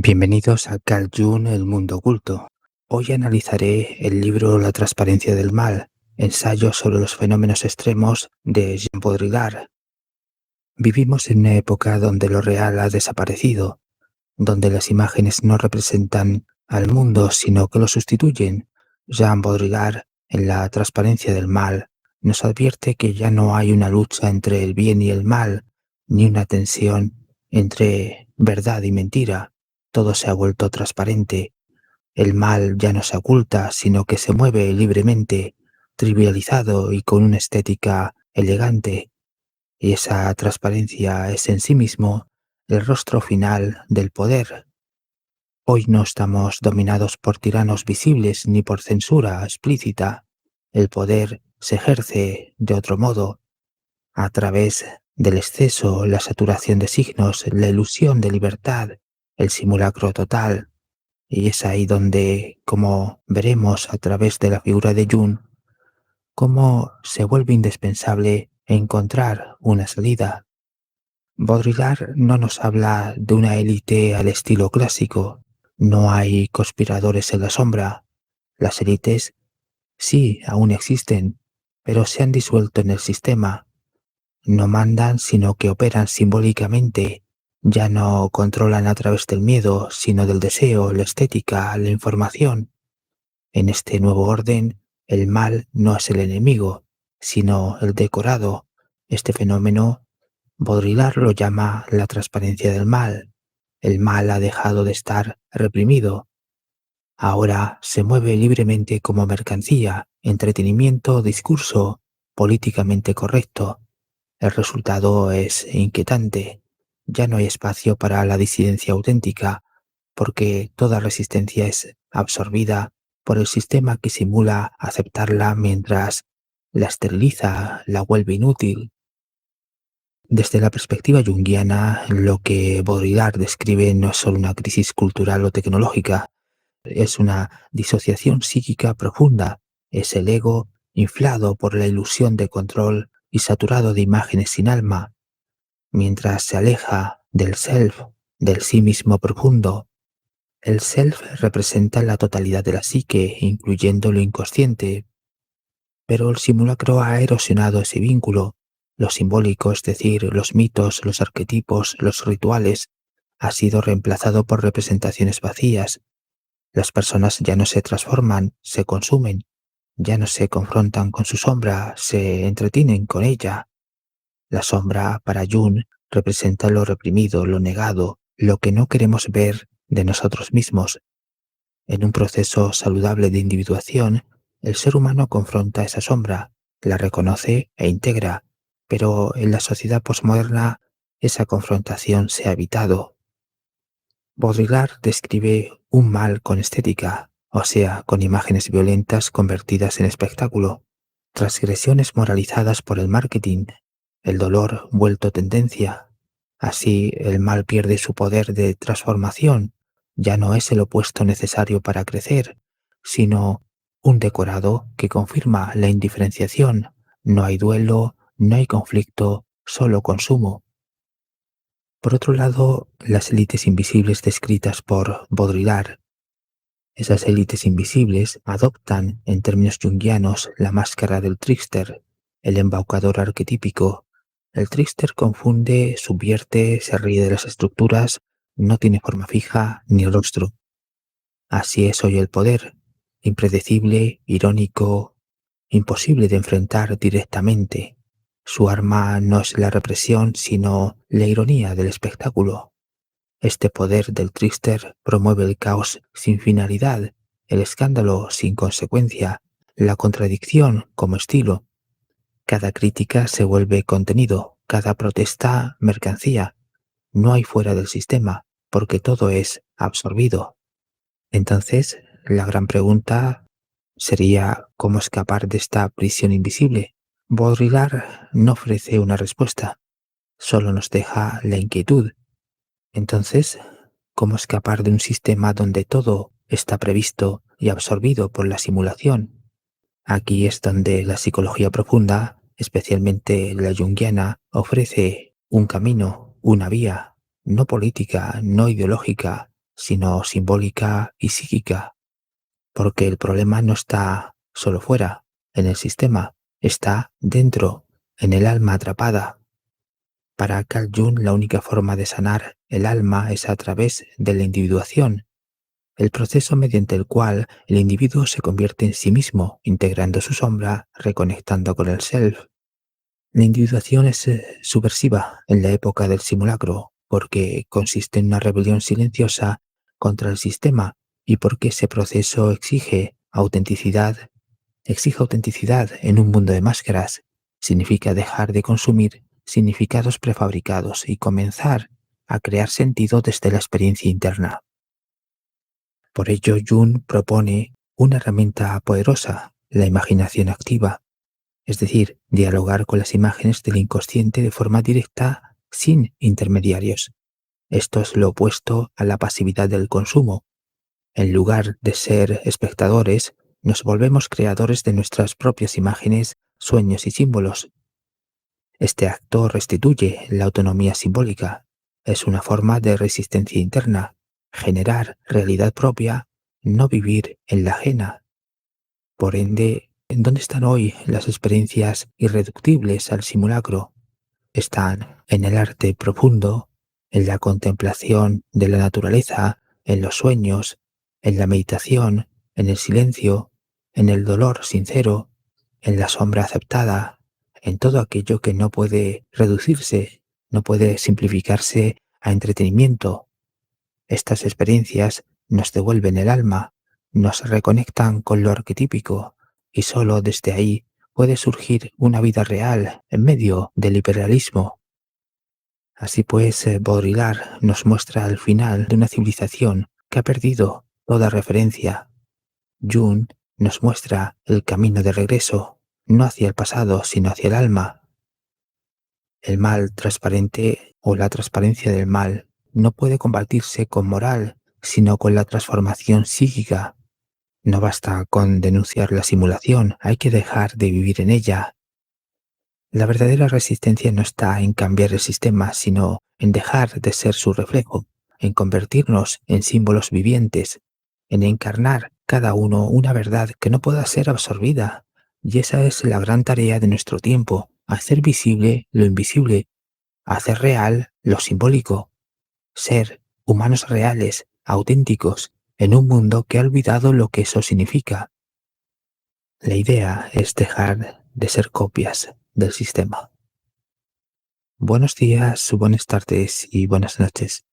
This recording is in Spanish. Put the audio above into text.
Bienvenidos a Carl Jung, El mundo oculto. Hoy analizaré el libro La transparencia del mal, ensayo sobre los fenómenos extremos de Jean Baudrillard. Vivimos en una época donde lo real ha desaparecido, donde las imágenes no representan al mundo sino que lo sustituyen. Jean Baudrillard, en La transparencia del mal, nos advierte que ya no hay una lucha entre el bien y el mal, ni una tensión entre verdad y mentira. Todo se ha vuelto transparente. El mal ya no se oculta, sino que se mueve libremente, trivializado y con una estética elegante. Y esa transparencia es en sí mismo el rostro final del poder. Hoy no estamos dominados por tiranos visibles ni por censura explícita. El poder se ejerce de otro modo, a través del exceso, la saturación de signos, la ilusión de libertad, el simulacro total. Y es ahí donde, como veremos a través de la figura de Jung, cómo se vuelve indispensable encontrar una salida. Baudrillard no nos habla de una élite al estilo clásico. No hay conspiradores en la sombra. Las élites sí aún existen, pero se han disuelto en el sistema. No mandan, sino que operan simbólicamente. Ya no controlan a través del miedo, sino del deseo, la estética, la información. En este nuevo orden, el mal no es el enemigo, sino el decorado. Este fenómeno, Baudrillard lo llama la transparencia del mal. El mal ha dejado de estar reprimido. Ahora se mueve libremente como mercancía, entretenimiento, discurso políticamente correcto. El resultado es inquietante. Ya no hay espacio para la disidencia auténtica, porque toda resistencia es absorbida por el sistema que simula aceptarla mientras la esteriliza, la vuelve inútil. Desde la perspectiva junguiana, lo que Baudrillard describe no es solo una crisis cultural o tecnológica, es una disociación psíquica profunda, es el ego inflado por la ilusión de control y saturado de imágenes sin alma, mientras se aleja del self, del sí mismo profundo. El self representa la totalidad de la psique, incluyendo lo inconsciente, pero el simulacro ha erosionado ese vínculo. Lo simbólico, es decir, los mitos, los arquetipos, los rituales, ha sido reemplazado por representaciones vacías. Las personas ya no se transforman, se consumen, ya no se confrontan con su sombra, se entretienen con ella. La sombra, para Jung, representa lo reprimido, lo negado, lo que no queremos ver de nosotros mismos. En un proceso saludable de individuación, el ser humano confronta esa sombra, la reconoce e integra, pero en la sociedad posmoderna esa confrontación se ha evitado. Baudrillard describe un mal con estética, o sea, con imágenes violentas convertidas en espectáculo, transgresiones moralizadas por el marketing, el dolor vuelto tendencia. Así el mal pierde su poder de transformación, ya no es el opuesto necesario para crecer, sino un decorado que confirma la indiferenciación. No hay duelo, no hay conflicto, solo consumo. Por otro lado, las élites invisibles descritas por Baudrillard. Esas élites invisibles adoptan, en términos junguianos, la máscara del trickster, el embaucador arquetípico. El trickster confunde, subvierte, se ríe de las estructuras, no tiene forma fija ni rostro. Así es hoy el poder, impredecible, irónico, imposible de enfrentar directamente. Su arma no es la represión, sino la ironía del espectáculo. Este poder del trickster promueve el caos sin finalidad, el escándalo sin consecuencia, la contradicción como estilo. Cada crítica se vuelve contenido, cada protesta mercancía. No hay fuera del sistema, porque todo es absorbido. Entonces, la gran pregunta sería cómo escapar de esta prisión invisible. Baudrillard no ofrece una respuesta, solo nos deja la inquietud. Entonces, ¿cómo escapar de un sistema donde todo está previsto y absorbido por la simulación? Aquí es donde la psicología profunda, especialmente la junguiana, ofrece un camino, una vía, no política, no ideológica, sino simbólica y psíquica, porque el problema no está solo fuera, en el sistema, está dentro, en el alma atrapada. Para Carl Jung, la única forma de sanar el alma es a través de la individuación, el proceso mediante el cual el individuo se convierte en sí mismo, integrando su sombra, reconectando con el self. La individuación es subversiva en la época del simulacro, porque consiste en una rebelión silenciosa contra el sistema y porque ese proceso exige autenticidad en un mundo de máscaras. Significa dejar de consumir significados prefabricados y comenzar a crear sentido desde la experiencia interna. Por ello, Jung propone una herramienta poderosa, la imaginación activa, es decir, dialogar con las imágenes del inconsciente de forma directa sin intermediarios. Esto es lo opuesto a la pasividad del consumo. En lugar de ser espectadores, nos volvemos creadores de nuestras propias imágenes, sueños y símbolos. Este acto restituye la autonomía simbólica. Es una forma de resistencia interna, generar realidad propia, no vivir en la ajena. Por ende, ¿en dónde están hoy las experiencias irreductibles al simulacro? Están en el arte profundo, en la contemplación de la naturaleza, en los sueños, en la meditación, en el silencio, en el dolor sincero, en la sombra aceptada, en todo aquello que no puede reducirse, no puede simplificarse a entretenimiento. Estas experiencias nos devuelven el alma, nos reconectan con lo arquetípico y solo desde ahí puede surgir una vida real en medio del hiperrealismo. Así pues, Baudrillard nos muestra el final de una civilización que ha perdido toda referencia. Jung nos muestra el camino de regreso, no hacia el pasado, sino hacia el alma. El mal transparente o la transparencia del mal no puede combatirse con moral, sino con la transformación psíquica. No basta con denunciar la simulación, hay que dejar de vivir en ella. La verdadera resistencia no está en cambiar el sistema, sino en dejar de ser su reflejo, en convertirnos en símbolos vivientes, en encarnar cada uno una verdad que no pueda ser absorbida. Y esa es la gran tarea de nuestro tiempo, hacer visible lo invisible, hacer real lo simbólico, ser humanos reales, auténticos, en un mundo que ha olvidado lo que eso significa. La idea es dejar de ser copias del sistema. Buenos días, buenas tardes y buenas noches.